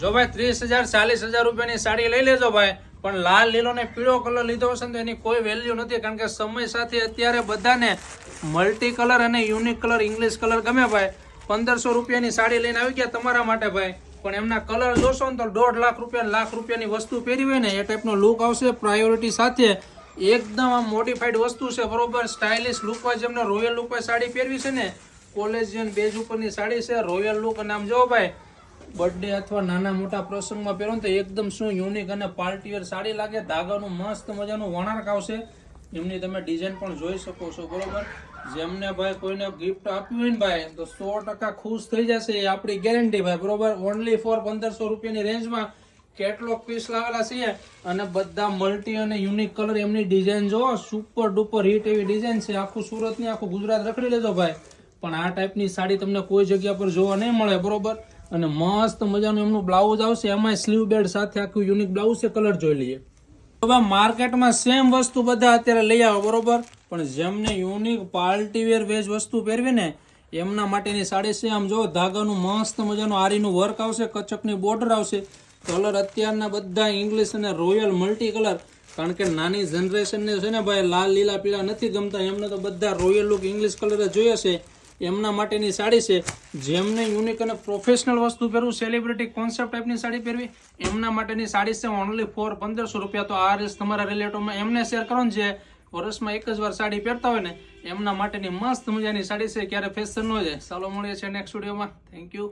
જો ભાઈ 30,000 40,000 રૂપિયાની સાડી લઈ લેજો ભાઈ, પણ લાલ લીલો ને પીળો કલર લીધો હશે ને તો એની કોઈ વેલ્યુ નથી, કારણ કે સમય સાથે અત્યારે બધાને મલ્ટી કલર અને યુનિક કલર ઇંગ્લિશ કલર ગમે ભાઈ. 1500 રૂપિયાની સાડી લઈને આવી ગયા તમારા માટે ભાઈ, પણ એમના કલર જોશો ને તો 1.5 લાખ રૂપિયા લાખ રૂપિયાની વસ્તુ પહેરી હોય ને એ ટાઈપનો લુક આવશે. પ્રાયોરિટી સાથે એકદમ આમ મોડિફાઈડ વસ્તુ છે બરોબર. સ્ટાઇલિશ લુક વાઇઝ એમને રોયલ લુક વાઇઝ સાડી પહેરવી છે ને, કોલેજિયન બેઝ ઉપરની સાડી છે, રોયલ લુક. અને આમ જો ભાઈ બર્થડે અથવા નાના મોટા પ્રસંગમાં પહેરો ને તો એકદમ શું યુનિક અને પાર્ટીવેર સાડી લાગે. ધાગાનું મસ્ત મજાનું વણાટ આવશે, એમની તમે ડિઝાઇન પણ જોઈ શકો છો બરોબર. જેમને ભાઈ કોઈને ગિફ્ટ આપ્યું હોય ને ભાઈ તો 100% ખુશ થઈ જશે, એ આપણી ગેરંટી ભાઈ બરોબર. ઓનલી ફોર 1500 રૂપિયાની રેન્જમાં કેટલોગ પીસ લાવેલા છે, અને બધા મલ્ટી અને યુનિક કલર. એમની ડિઝાઇન જો સુપર ડુપર હિટ એવી ડિઝાઇન છે. આખું સુરત ની આખું ગુજરાત રખડી લેજો ભાઈ, પણ આ ટાઈપની સાડી તમને કોઈ જગ્યા પર જોવા નહીં મળે બરોબર. અને મસ્ત મજાનું એમનું બ્લાઉઝ આવશે, એમાં સ્લીવ બેડ સાથે આખું યુનિક બ્લાઉઝ છે. કલર જોઈ લઈએ. હવે માર્કેટમાં સેમ વસ્તુ બધા અત્યારે લઈ આવો બરોબર, પણ જેમને યુનિક પાર્ટીવેર વેજ વસ્તુ પહેરવી ને એમના માટેની સાડી છે. આમ જો ધાગાનું મસ્ત મજાનું આરીનું વર્ક આવશે, કચકની બોર્ડર આવશે. કલર અત્યારના બધા ઇંગ્લિશ અને રોયલ મલ્ટી કલર, કારણ કે નાની જનરેશનને છે ને ભાઈ લાલ લીલા પીળા નથી ગમતા, એમને તો બધા રોયલ લુક ઇંગ્લિશ કલર જોઈએ છે. એમના માટેની સાડી છે. જેમને યુનિક અને પ્રોફેશનલ વસ્તુ પહેરવું, સેલિબ્રિટી કોન્સેપ્ટ ટાઈપની સાડી પહેરવી, એમના માટેની સાડી છે. ઓનલી ફોર 1500 રૂપિયા. તો આ રીસ તમારા રિલેટિવમાં એમને શેર કરો ને જે વર્ષમાં એક જ વાર સાડી પહેરતા હોય ને, એમના માટેની મસ્ત મજાની સાડી છે. ક્યારે ફેશન ન જાય. ચાલો મળીએ છીએ નેક્સ્ટ વિડીયોમાં. Thank you.